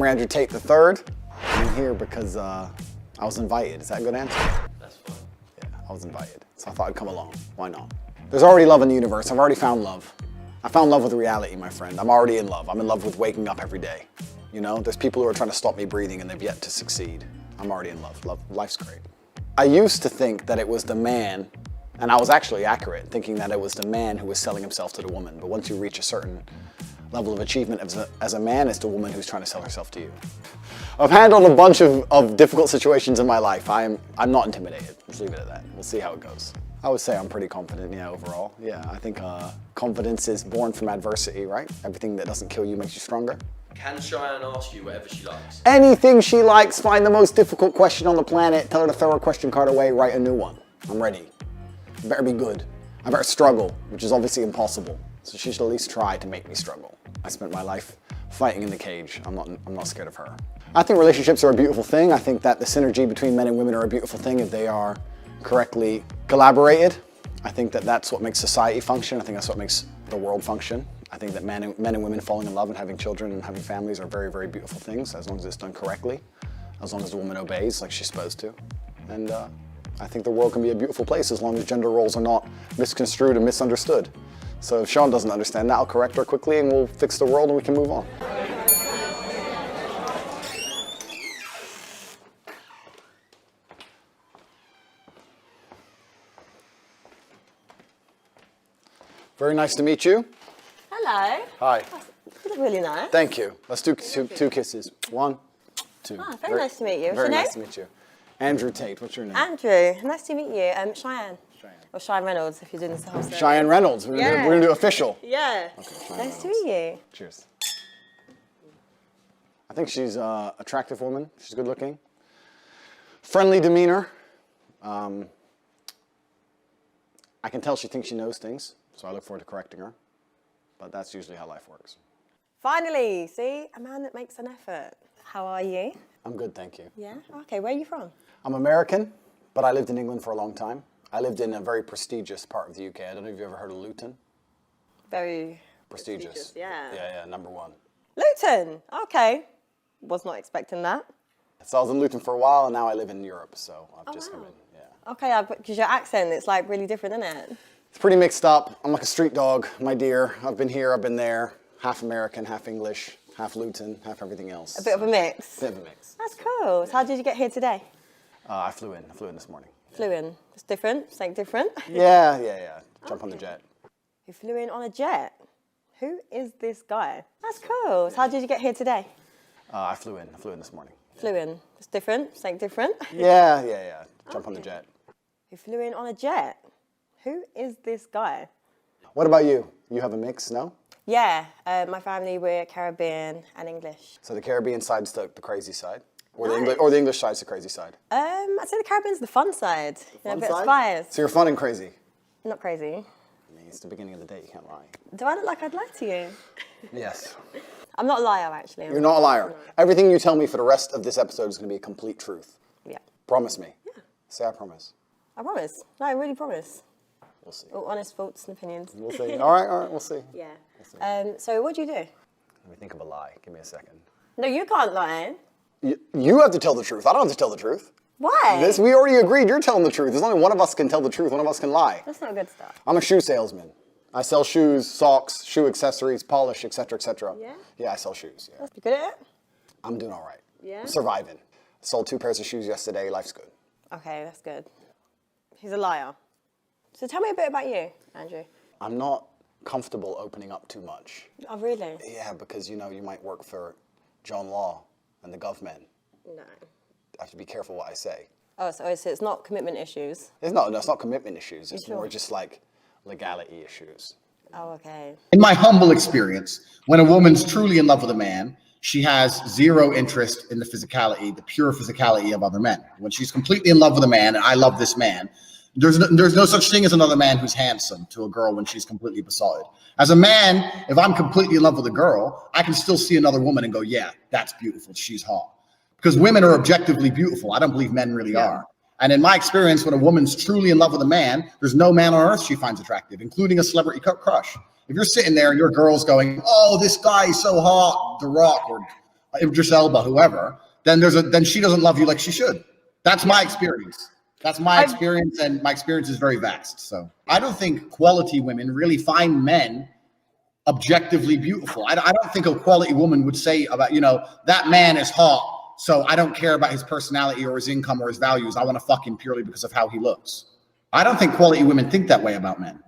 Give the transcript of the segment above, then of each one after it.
I'm Andrew Tate III. I'm here because I was invited. Is that a good answer? That's fine. Yeah, I was invited, so I thought I'd come along. Why not? There's already love in the universe. I've already found love. I found love with reality, my friend. I'm already in love. I'm in love with waking up every day. You know, there's people who are trying to stop me breathing and they've yet to succeed. I'm already in love. Life's great. I used to think that it was the man, and I was actually accurate, thinking that it was the man who was selling himself to the woman. But once you reach a certain level of achievement as a man, it's the woman who's trying to sell herself to you. I've handled a bunch of difficult situations in my life. I'm not intimidated. Let's leave it at that. We'll see how it goes. I would say I'm pretty confident, yeah, overall. Yeah, I think confidence is born from adversity, right? Everything that doesn't kill you makes you stronger. Can Cheyenne ask you whatever she likes? Anything she likes. Find the most difficult question on the planet. Tell her to throw her question card away, write a new one. I'm ready. I better be good. I better struggle, which is obviously impossible. So she should at least try to make me struggle. I spent my life fighting in the cage. I'm not scared of her. I think relationships are a beautiful thing. I think that the synergy between men and women are a beautiful thing if they are correctly collaborated. I think that that's what makes society function. I think that's what makes the world function. I think that men and women falling in love and having children and having families are very, very beautiful things as long as it's done correctly, as long as the woman obeys like she's supposed to. And I think the world can be a beautiful place as long as gender roles are not misconstrued and misunderstood. So if Sean doesn't understand that, I'll correct her quickly and we'll fix the world and we can move on. Very nice to meet you. Hello. Hi. You look really nice. Thank you. Let's do two kisses. 1, 2. Ah, very nice to meet you. What's Very your name? nice to meet you. Andrew Tate. What's your name? Andrew. Nice to meet you. Cheyenne. Cheyenne. Or Cheyenne Reynolds if you're doing this whole thing. Cheyenne Reynolds. We're gonna do official. Yeah. Okay, Cheyenne Nice to Reynolds. meet you. Cheers. I think she's an attractive woman. She's good looking. Friendly demeanor. I can tell she thinks she knows things, so I look forward to correcting her. But that's usually how life works. Finally, see? A man that makes an effort. How are you? I'm good, thank you. Yeah? Okay, where are you from? I'm American, but I lived in England for a long time. I lived in a very prestigious part of the UK. I don't know if you've ever heard of Luton. Very Prestigious. Yeah. Yeah, #1. Luton. Okay. Was not expecting that. So I was in Luton for a while, and now I live in Europe, so I've just come in, yeah. Okay, because your accent, it's like really different, isn't it? It's pretty mixed up. I'm like a street dog, my dear. I've been here, I've been there. Half American, half English, half Luton, half everything else. A bit of a mix. Bit of a mix. That's cool. So how did you get here today? I flew in this morning. Flew in. It's different. Something different. Yeah. Jump on the jet. You flew in on a jet. Who is this guy? That's cool. So how did you get here today? I flew in this morning. Flew in. It's different. Something different. Yeah. Jump on the jet. You flew in on a jet. Who is this guy? What about you? You have a mix, no? Yeah, my family, we're Caribbean and English. So the Caribbean side's the crazy side? Or the English side's the crazy side? I'd say the Caribbean's the fun side. Fun a bit side? of spice. So you're fun and crazy? Not crazy. I mean, it's the beginning of the day, you can't lie. Do I look like I'd lie to you? Yes. I'm not a liar, actually. You're not a liar. Everything you tell me for the rest of this episode is going to be a complete truth. Yeah. Promise me. Yeah. Say I promise. I promise. No, I really promise. We'll see. All honest thoughts and opinions. We'll see. All right, we'll see. Yeah. So what do you do? Let me think of a lie. Give me a second. No, you can't lie. You have to tell the truth. I don't have to tell the truth. Why? We already agreed you're telling the truth. There's only one of us can tell the truth. One of us can lie. That's not good stuff. I'm a shoe salesman. I sell shoes, socks, shoe accessories, polish, etc., etc. Yeah? Yeah, I sell shoes. Yeah. You good at it? I'm doing all right. Yeah? I'm surviving. Sold 2 pairs of shoes yesterday. Life's good. Okay, that's good. He's a liar. So tell me a bit about you, Andrew. I'm not comfortable opening up too much. Oh, really? Yeah, because you might work for John Law and the government. No. I have to be careful what I say. Oh, so it's not commitment issues? It's not commitment issues. It's sure? more just like legality issues. Oh, okay. In my humble experience, when a woman's truly in love with a man, she has zero interest in the physicality, the pure physicality of other men. When she's completely in love with a man, and I love this man, there's no such thing as another man who's handsome to a girl when she's completely besotted. As a man, if I'm completely in love with a girl, I can still see another woman and go, yeah, that's beautiful. She's hot. Because women are objectively beautiful. I don't believe men really are. And in my experience, when a woman's truly in love with a man, there's no man on earth she finds attractive, including a celebrity crush. If you're sitting there and your girl's going, oh, this guy is so hot, The Rock or Idris Elba, whoever, then she doesn't love you like she should. That's my experience. That's my experience, and my experience is very vast. So I don't think quality women really find men objectively beautiful. I don't think a quality woman would say about, that man is hot, so I don't care about his personality or his income or his values. I want to fuck him purely because of how he looks. I don't think quality women think that way about men.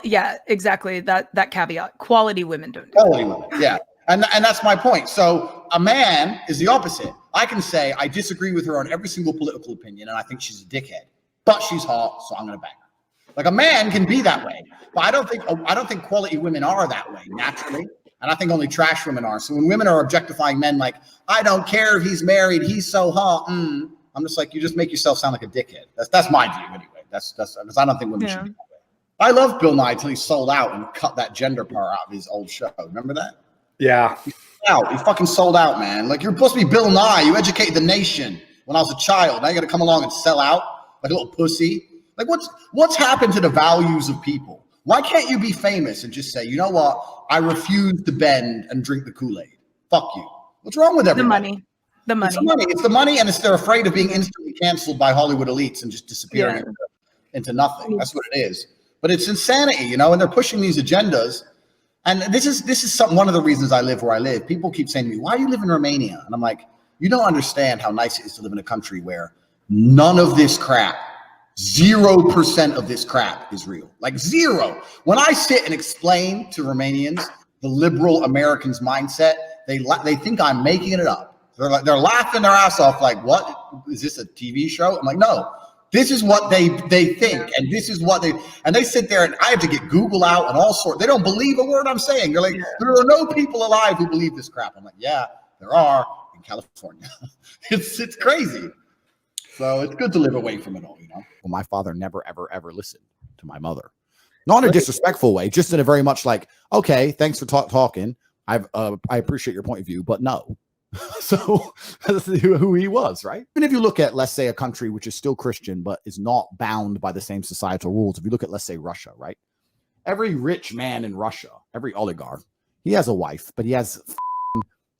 Yeah, exactly. That caveat. Quality women don't. Quality women, yeah. And that's my point. So a man is the opposite. I can say I disagree with her on every single political opinion, and I think she's a dickhead, but she's hot, so I'm gonna bang her. Like, a man can be that way, but I don't think quality women are that way naturally, and I think only trash women are. So when women are objectifying men, like, I don't care if he's married, he's so hot, I'm just like, you just make yourself sound like a dickhead. That's my view anyway. That's because I don't think women should be that way. I love Bill Nye till he sold out and cut that gender part out of his old show. Remember that? Yeah. He fucking sold out, man. Like, you're supposed to be Bill Nye. You educated the nation when I was a child. Now you got to come along and sell out like a little pussy. Like, what's happened to the values of people? Why can't you be famous and just say, you know what? I refuse to bend and drink the Kool-Aid. Fuck you. What's wrong with everybody? The money. It's the money, and they're afraid of being instantly canceled by Hollywood elites and just disappearing into nothing. That's what it is. But it's insanity, and they're pushing these agendas. And this is one of the reasons I live where I live. People keep saying to me, why do you live in Romania? And I'm like, you don't understand how nice it is to live in a country where none of this crap, 0% of this crap is real. Like, zero. When I sit and explain to Romanians the liberal Americans' mindset, they think I'm making it up. They're laughing their ass off like, what? Is this a TV show? I'm like, no. This is what they think, and this is what they sit there, and I have to get Google out and all sorts. They don't believe a word I'm saying. They're like, there are no people alive who believe this crap. I'm like, yeah, there are in California. It's crazy. So it's good to live away from it all, Well, my father never, ever, ever listened to my mother. Not in a disrespectful way, just in a very much like, okay, thanks for talking. I appreciate your point of view, but no. So that's who he was, right? Even if you look at, let's say, a country which is still Christian but is not bound by the same societal rules. If you look at, let's say, Russia, right? Every rich man in Russia, every oligarch, he has a wife, but he has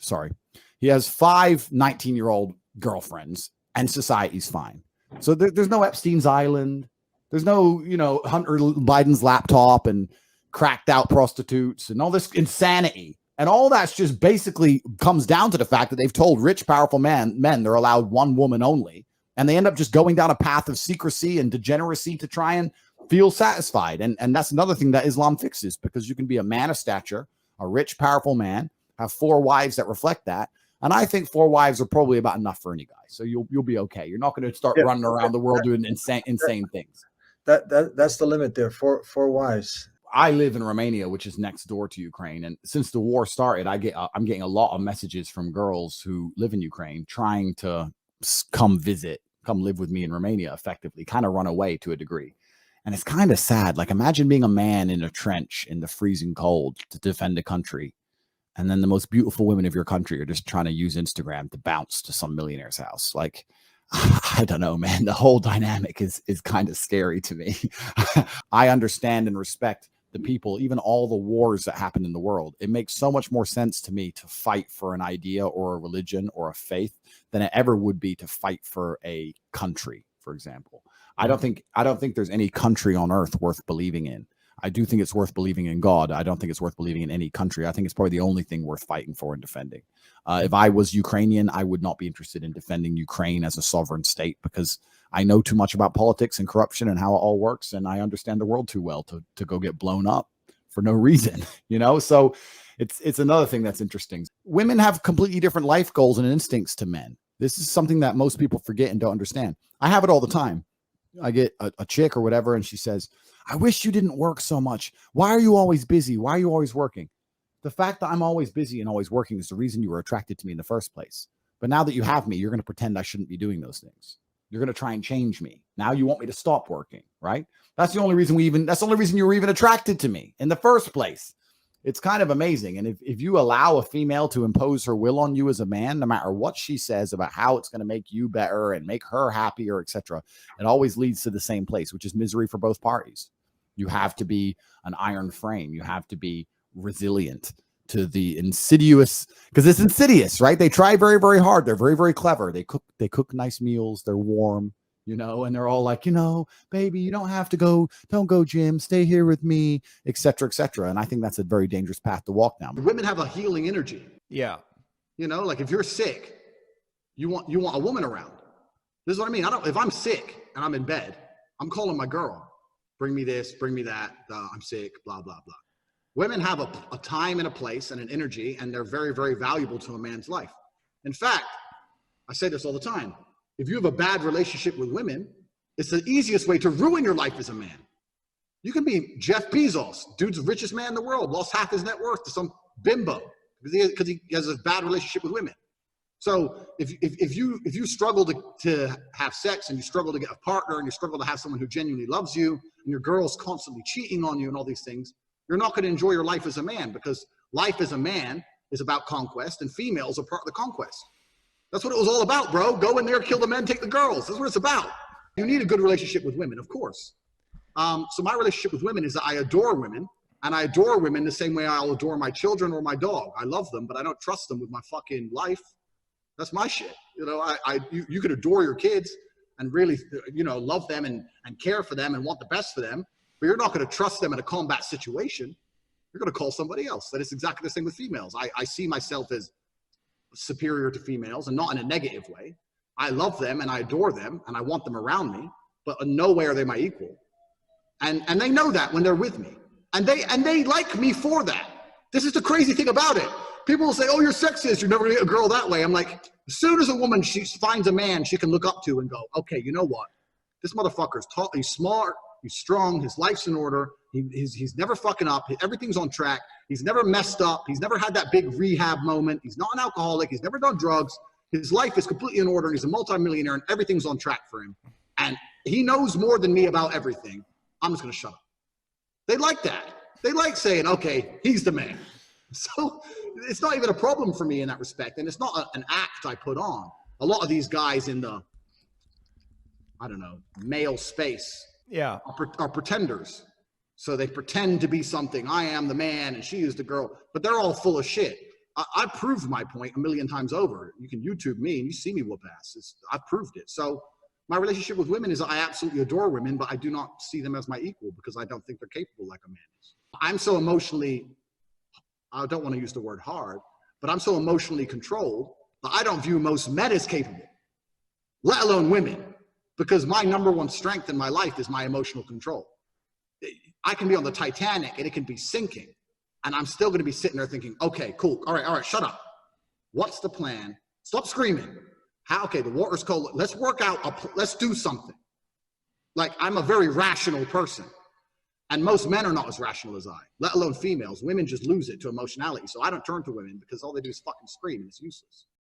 5 19-year-old girlfriends, and society's fine. So there's no Epstein's Island. There's no, Hunter Biden's laptop and cracked out prostitutes and all this insanity. And all that's just basically comes down to the fact that they've told rich, powerful men they're allowed one woman only. And they end up just going down a path of secrecy and degeneracy to try and feel satisfied. And that's another thing that Islam fixes, because you can be a man of stature, a rich, powerful man, have 4 wives that reflect that. And I think 4 wives are probably about enough for any guy. So you'll be okay. You're not going to start running around the world doing insane things. That's the limit there. 4 wives. I live in Romania, which is next door to Ukraine. And since the war started, I'm getting a lot of messages from girls who live in Ukraine trying to come live with me in Romania, effectively, kind of run away to a degree. And it's kind of sad. Like, imagine being a man in a trench in the freezing cold to defend a country. And then the most beautiful women of your country are just trying to use Instagram to bounce to some millionaire's house. Like, I don't know, man. The whole dynamic is kind of scary to me. I understand and respect the people, even all the wars that happen in the world. It makes so much more sense to me to fight for an idea or a religion or a faith than it ever would be to fight for a country, for example. I don't think there's any country on earth worth believing in. I do think it's worth believing in God. I don't think it's worth believing in any country. I think it's probably the only thing worth fighting for and defending. If I was Ukrainian, I would not be interested in defending Ukraine as a sovereign state, because I know too much about politics and corruption and how it all works, and I understand the world too well to go get blown up for no reason, So it's another thing that's interesting. Women have completely different life goals and instincts to men. This is something that most people forget and don't understand. I have it all the time. I get a chick or whatever, and she says, I wish you didn't work so much. Why are you always busy? Why are you always working? The fact that I'm always busy and always working is the reason you were attracted to me in the first place. But now that you have me, you're going to pretend I shouldn't be doing those things. You're going to try and change me. Now you want me to stop working, right? That's the only reason that's the only reason you were even attracted to me in the first place. It's kind of amazing. And if you allow a female to impose her will on you as a man, no matter what she says about how it's going to make you better and make her happier, etc., it always leads to the same place, which is misery for both parties. You have to be an iron frame. You have to be resilient the insidious, because it's insidious, right? They try very, very hard. They're very, very clever. They cook nice meals. They're warm, and they're all like, baby, you don't have to go. Don't go, Jim. Stay here with me, et cetera, et cetera. And I think that's a very dangerous path to walk down. Women have a healing energy. Yeah. Like if you're sick, you want a woman around. This is what I mean. If I'm sick and I'm in bed, I'm calling my girl. Bring me this, bring me that. I'm sick, blah, blah, blah. Women have a time and a place and an energy, and they're very, very valuable to a man's life. In fact, I say this all the time. If you have a bad relationship with women, it's the easiest way to ruin your life as a man. You can be Jeff Bezos, dude's the richest man in the world, lost half his net worth to some bimbo because he has a bad relationship with women. So if you struggle to have sex, and you struggle to get a partner, and you struggle to have someone who genuinely loves you, and your girl's constantly cheating on you and all these things, you're not going to enjoy your life as a man, because life as a man is about conquest, and females are part of the conquest. That's what it was all about, bro. Go in there, kill the men, take the girls. That's what it's about. You need a good relationship with women, of course. So my relationship with women is that I adore women, and I adore women the same way I'll adore my children or my dog. I love them, but I don't trust them with my fucking life. That's my shit. You could adore your kids and really, love them and care for them and want the best for them, but you're not going to trust them in a combat situation. You're going to call somebody else. That is exactly the same with females. I see myself as superior to females, and not in a negative way. I love them and I adore them and I want them around me, but in no way are they my equal. And they know that when they're with me, and they like me for that. This is the crazy thing about it. People will say, oh, you're sexist, you're never gonna get a girl that way. I'm like, as soon as a woman she finds a man she can look up to and go, okay, you know what? This motherfucker's tall, he's smart, he's strong, his life's in order, he's never fucking up, everything's on track, he's never messed up, he's never had that big rehab moment, he's not an alcoholic, he's never done drugs, his life is completely in order, he's a multimillionaire, and everything's on track for him. And he knows more than me about everything. I'm just gonna shut up. They like that. They like saying, okay, he's the man. So it's not even a problem for me in that respect. And it's not an act I put on. A lot of these guys in the, male space are pretenders. So they pretend to be something. I am the man and she is the girl, but they're all full of shit. I proved my point a million times over. You can YouTube me and you see me whoop ass. I've proved it. So my relationship with women is I absolutely adore women, but I do not see them as my equal because I don't think they're capable like a man is. I'm so emotionally, I don't want to use the word hard, but I'm so emotionally controlled that I don't view most men as capable, let alone women, because my number one strength in my life is my emotional control. I can be on the Titanic and it can be sinking, and I'm still going to be sitting there thinking, okay, cool. All right, shut up. What's the plan? Stop screaming. Okay, the water's cold. Let's work out, let's do something. Like, I'm a very rational person. And most men are not as rational as I, let alone females. Women just lose it to emotionality. So I don't turn to women because all they do is fucking scream and it's useless.